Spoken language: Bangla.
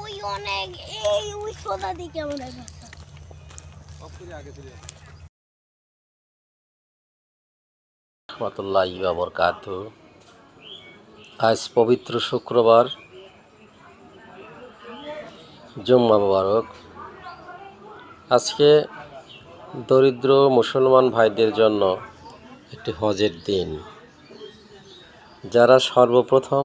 ওই অনেক এই ওই সোদা দিকে মনে গেছে রাহমাতুল্লাহি ওয়া বারাকাতুহু। আজ পবিত্র শুক্রবার, জুম্মা মোবারক। আজকে দরিদ্র মুসলমান ভাইদের জন্য একটি হজের দিন। যারা সর্বপ্রথম